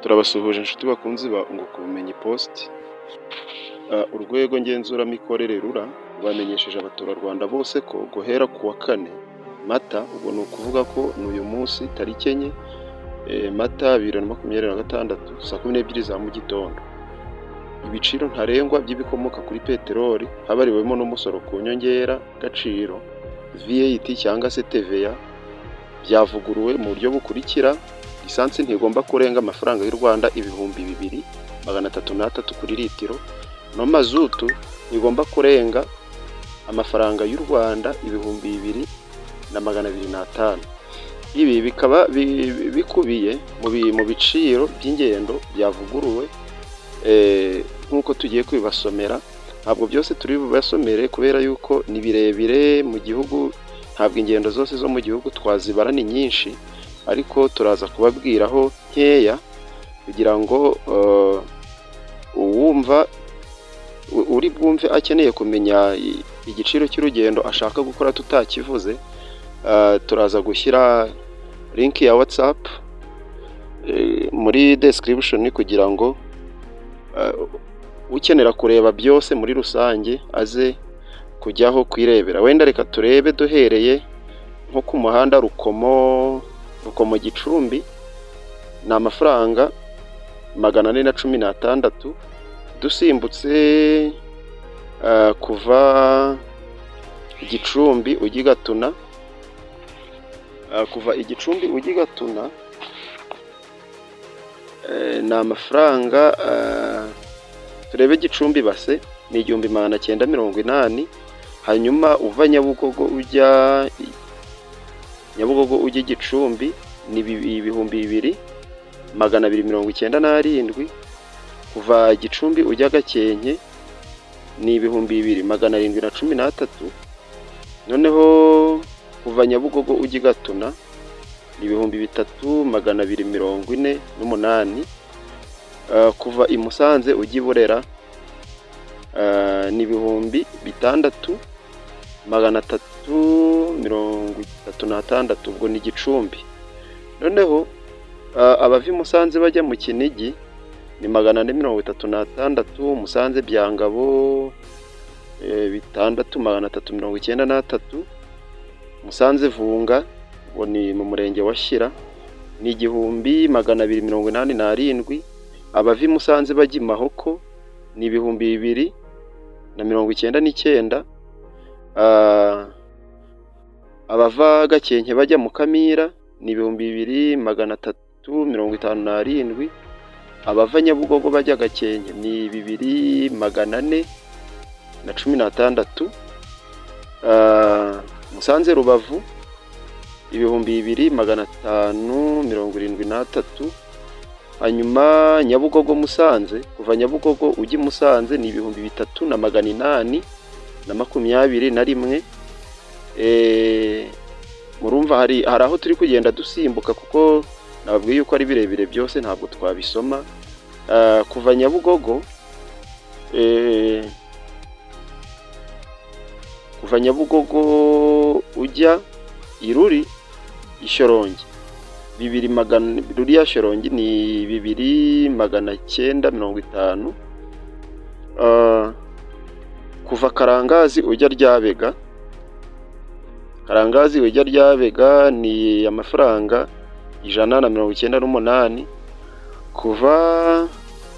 Turabasuhuje inshuti bakunzi ba Unguka Ubumenyi Post. Urwego ngenzuramikorere RURA rwamenyesheje abaturarwanda bose ko guhera ku wa 4 Mata, ubwo ni ukuvuga ko n'uyu munsi tariki 4 Mata 2026 saa 12 za mu gitondo, ibiciro ntarengwa by'ibikomoka kuri peteroli habariwemo n'umusoro ku nyongera gaciro VAT cyangwa se TVA byavuguruwe mu buryo bukurikira. Lisansi ntigomba kurenga amafaranga y'u Rwanda 2,303 kuri litiro, no mazutu igomba kurenga amafaranga y'u Rwanda 2,205. Ibi bikaba bikubiye mu biciro by'ingendo byavuguruwe nk'uko tugiye kubibasomera. Ntabwo byose turi bubasomere kubera yuko ni birebire mu gihugu, ntabwo ingendo zose zo mu gihugu twazibara ni nyinshi, ariko turaza kubabwiraho nkeya kugira ngo uwumva uri bwumve akeneye kumenya igiciro cy'urugendo ashaka gukora tutakivuze. Turaza gushyira link ya WhatsApp muri description kugira ngo ukenera kureba byose muri rusange aze kujyaho kwirebera. Wenda reka turebe duhereye nko ku muhanda Rukomo Gicumbi ni amafaranga 416. Dusimbutse kuva Gicumbi ujya Gatuna, kuva Igicumbi ujya Gatuna ni amafaranga turebe Gicumbi base ni 1,980. hanyuma uva Nyabugogo ujya Gicumbi ni 2,297. kuva Gicumbi ujya Gakenke ni 2,713. noneho kuva Nyabugogo ujya Gatuna ni 3,248. kuva i Musanze ujya Burera ni 6,336, ubwo ni Gicumbi. noneho abava i Musanze bajya mu Kinigi ni 436. Musanze Byangabo 6,393. Musanze Vunga ngo ni mu murenge wa Shyira ni 1,287. abava i Musanze bajya i Mahoko ni 2,099. abava Gakenke bajya mu Kamira ni 2,357. abava Nyabugogo bajya Gakenke ni 2,416. Musanze Rubavu 2,573. hanyuma Nyabugogo Musanze, kuva Nyabugogo ujya Musanze ni 3,821. murumva hari aho turi kugenda dusimbuka kuko nababwiye yuko ari birebire byose ntabwo twabisoma. kuva Nyabugogo ujya Iruri Ishyorongi Ruri ya Shyorongi ni 2,950. kuva Karangazi ujya Ryabega ni amafaranga 198. kuva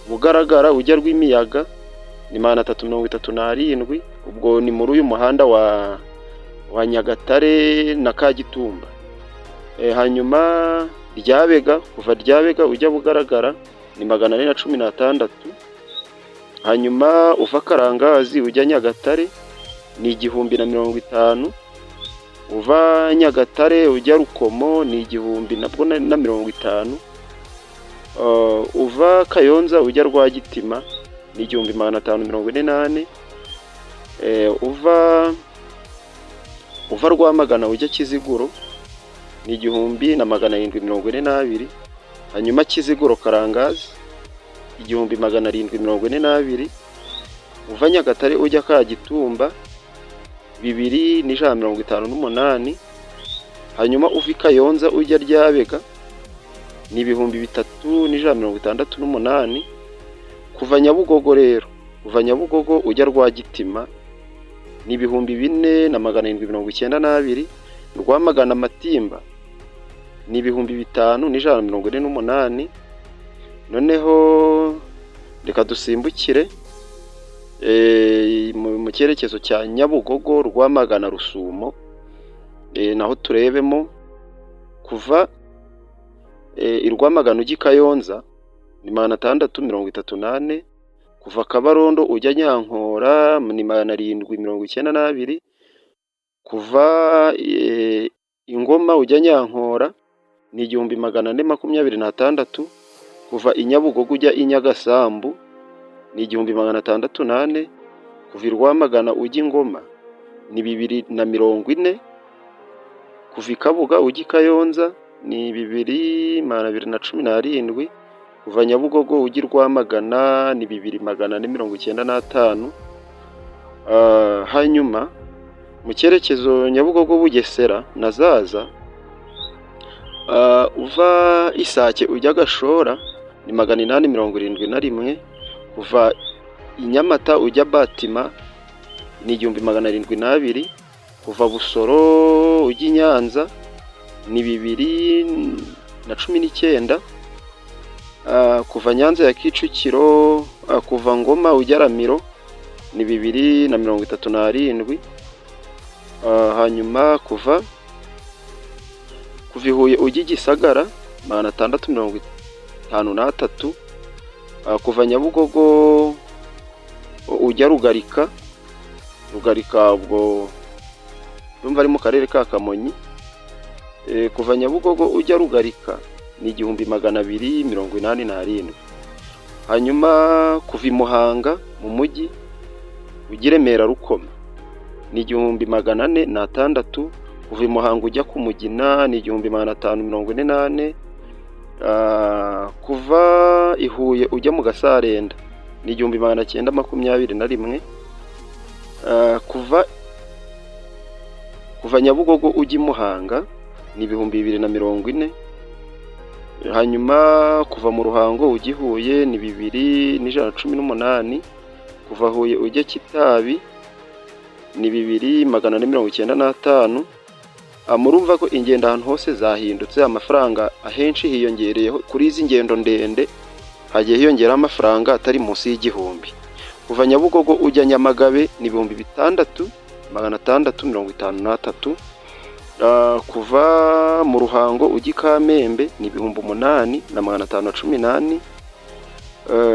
Bugaragara ujya Rwimiyaga ni 337. ubwo ni muri uyu muhanda wa Nyagatare na Kagitumba. hanyuma kuva Ryabega ujya Bugaragara ni 416. hanyuma uva Karangazi ujya Nyagatare ni 1,050. uva Nyagatare ujya Rukomo ni 1,050. uva Kayonza ujya Rwagitima ni 1,548. uva Rwamagana ujya Kiziguro ni 1,742. hanyuma Kiziguro Karangazi 1,742. uva Nyagatare ujya Kagitumba 2,158. hanyuma uva Kayonza ujya Ryabega ni 3,168. Kuva Nyabugogo rero, kuva Nyabugogo ujya Rwagitima ni 4,792. Rwamagana Matimba ni 5,148. Noneho reka dusimbukire mu cyerekezo cya Nyabugogo, Rwamagana, Rusumo, naho turebemo kuva Rwamagana ujya Kayonza ni 638. Kuva Kabarondo ujya Nyankora ni 792. Kuva Ingoma ujya Nyankora ni 1,426. Kuva Nyabugogo ujya Nyagasambu ni 1,608. Kuva Rwamagana ujya Ingoma ni 240. Kuva Kabuga ujya Kayonza ni 2,217. Kuva Nyabugogo ujya Rwamagana ni 2,495. Hanyuma mu cyerekezo Nyabugogo Bugesera na Zaza, uva Isake ujya Gashora ni 871. Kuva Nyamata ujya Batima ni 1,702. Kuva Busoro ujya Nyanza ni 2,019. Kuva Nyanza ya Kicukiro, kuva Ngoma ujya Ramiro ni 2,037. Hanyuma kuva Huye ujya Gisagara 653. Kuva Nyabugogo ujya Rugarika ubwo urumva ari mu karere ka Kamonyi. Kuva Nyabugogo ujya Rugarika ni 2,287. Hanyuma kuva Muhanga mu mujyi ujya Remera Rukoma ni 1,406. Kuva Muhanga ujya ku Mugina ni 1,548. Kuva Huye ujya mu Gasarenda ni 921. Kuva Nyabugogo ujya Muhanga ni 2,040. Hanyuma kuva mu Ruhango ujya Huye ni 2,118. Kuva Huye ujya Kitabi ni 2,495. Murumva ko ingendo ahantu hose zahindutse, amafaranga ahenshi hiyongereyeho. Kuri izi ngendo ndende hagiye hiyongera amafaranga atari munsi y'igihumbi. Kuva Nyabugogo ujya Nyamagabe ni 6,653. Kuva mu Ruhango ujya Kamembe ni 8,518.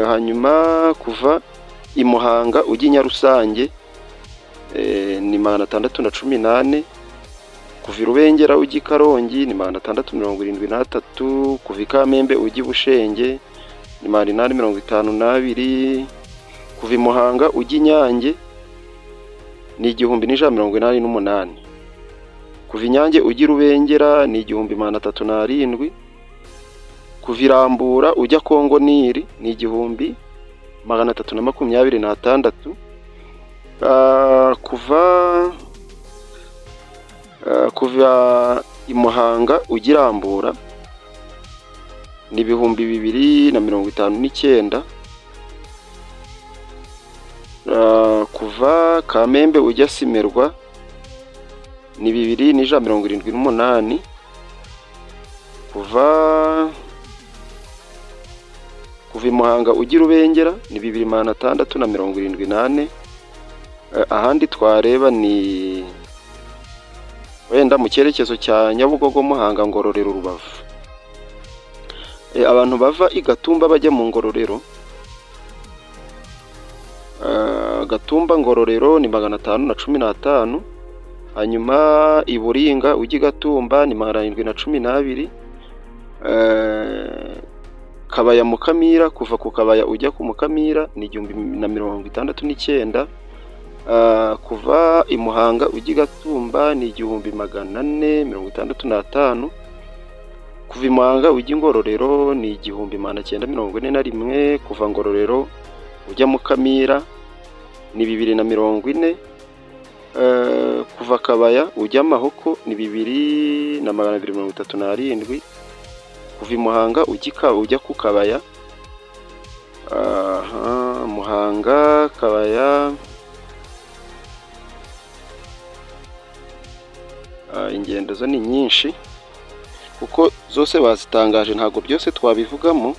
Hanyuma kuva Muhanga ujya Nyarusange ni 618. Kuva Rubengera ujya Karongi ni 673. Kuva Kamembe ujya Bushenge ni 852. Kuva Muhanga ujya Nyange ni 1,188. Kuva Nyange ujya Rubengera ni 1,307. Kuva Rambura ujya Kongo Nili ni 1,326. Kuva Muhanga ujya Rambura ni 2,259. Kuva Kamembe ujya Simerwa ni 2,178. Kuva Muhanga ujya Rubengera ni 2,678. Ahandi twareba ni wenda mu cyerekezo cya Nyabugogo, Muhanga, Ngororero, Rubavu. Abantu bava i Gatumba bajya mu Ngororero, Gatumba Ngororero ni 515. Hanyuma i Buringa ujya Gatumba ni 712. Kabaya Mukamira, kuva ku Kabaya ujya ku Mukamira ni 1,069. Kuva Muhanga ujya Gatumba ni 1,465. Kuva Muhanga ujya Ngororero ni 1,941. Kuva Ngororero ujya Mukamira ni 2,040. Kuva Kabaya ujya Mahoko ni 2,237. kuva i Muhanga ujya ku Kabaya, Muhanga, Kabaya, ingendo zo ni nyinshi kuko zose bazitangaje, ntabwo byose twabivugamo.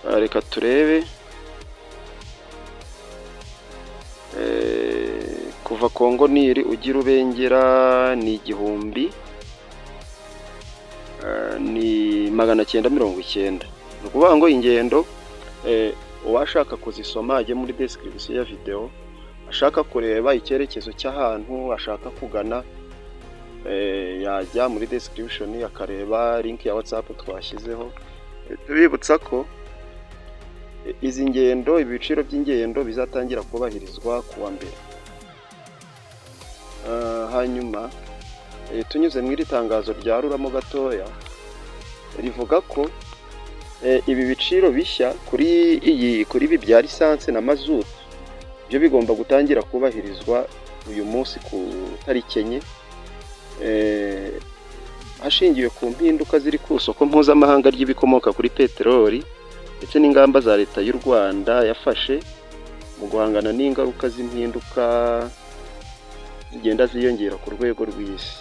Reka turebe. Kuva Kongo Nili ujya Rubengera ni 1000, ni 990. Ni ukuvuga ngo ingendo uwashaka kuzisoma ajye muri description ya video, ashaka kureba icyerekezo cy'ahantu ashaka kugana yajya muri description akareba link ya WhatsApp twashyizeho. Tubibutsa ko izi ngendo, ibiciro by'ingendo bizatangira kubahirizwa kuwa mbere. Hanyuma tunyuze mu iri tangazo rya Ruramo gatoya, rivuga ko ibi biciro bishya kuri ibi bya lisansi na mazutu byo bigomba gutangira kubahirizwa uyu munsi ku tariki 4, hashingiwe ku mpinduka ziri ku isoko mpuzamahanga ry'ibikomoka kuri peteroli ndetse n'ingamba za leta y'u Rwanda yafashe mu guhangana n'ingaruka z'impinduka zigenda ziyongera ku rwego rw'isi.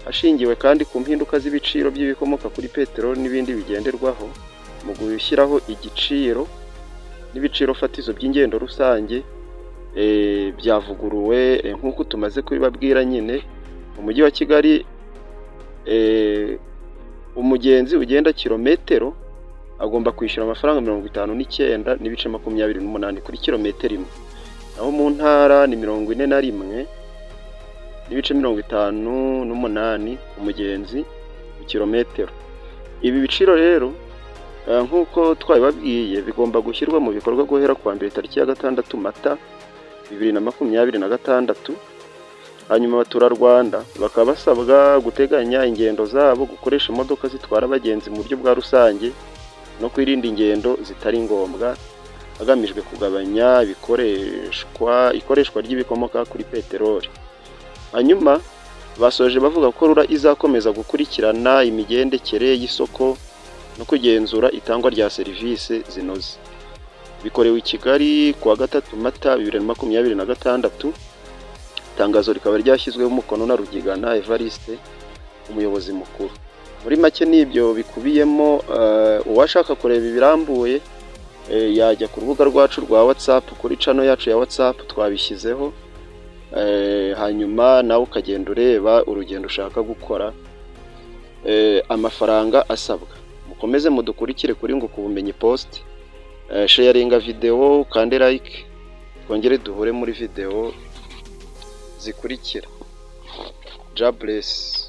Hashingiwe kandi ku mpinduka z'ibiciro by'ibikomoka kuri peteroli n'ibindi bigenderwaho mu gushyiraho igiciro n'ibiciro fatizo by'ingendo rusange byavuguruwe. Nk'uko tumaze kubibabwira nyine, mu mujyi wa Kigali umugenzi ugenda kilometero agomba kwishyura amafaranga 59.28 kuri kilometero imwe, naho mu ntara ni 41.58 umugenzi ku kilometero. Ibi biciro rero nk'uko twabibabwiye bigomba gushyirwa mu bikorwa guhera kuwa mbere tariki ya 6 Mata 2026. Hanyuma abaturarwanda bakaba basabwa guteganya ingendo zabo, gukoresha imodoka zitwara abagenzi mu buryo bwa rusange no kwirinda ingendo zitari ngombwa, hagamijwe kugabanya ikoreshwa ry'ibikomoka kuri peteroli. Hanyuma basoje bavuga ko RURA izakomeza gukurikirana imigendekere y'isoko no kugenzura itangwa rya serivisi zinoze. Bikorewe i Kigali kuwa 3 Mata 2026. Itangazo rikaba ryashyizweho umukono na Rugigana Evariste, umuyobozi mukuru. Muri make n'ibyo bikubiyemo. Uwashaka kureba ibirambuye yajya ku rubuga rwacu rwa WhatsApp, kuri channel yacu ya WhatsApp twabishyizeho, hanyuma nawe ukagenda ureba urugendo ushaka gukora, amafaranga asabwa. Mukomeze mudukurikire kuri Nguka Ubumenyi Post, sharinga video kandi like, twongere duhure muri video zikurikira. God bless.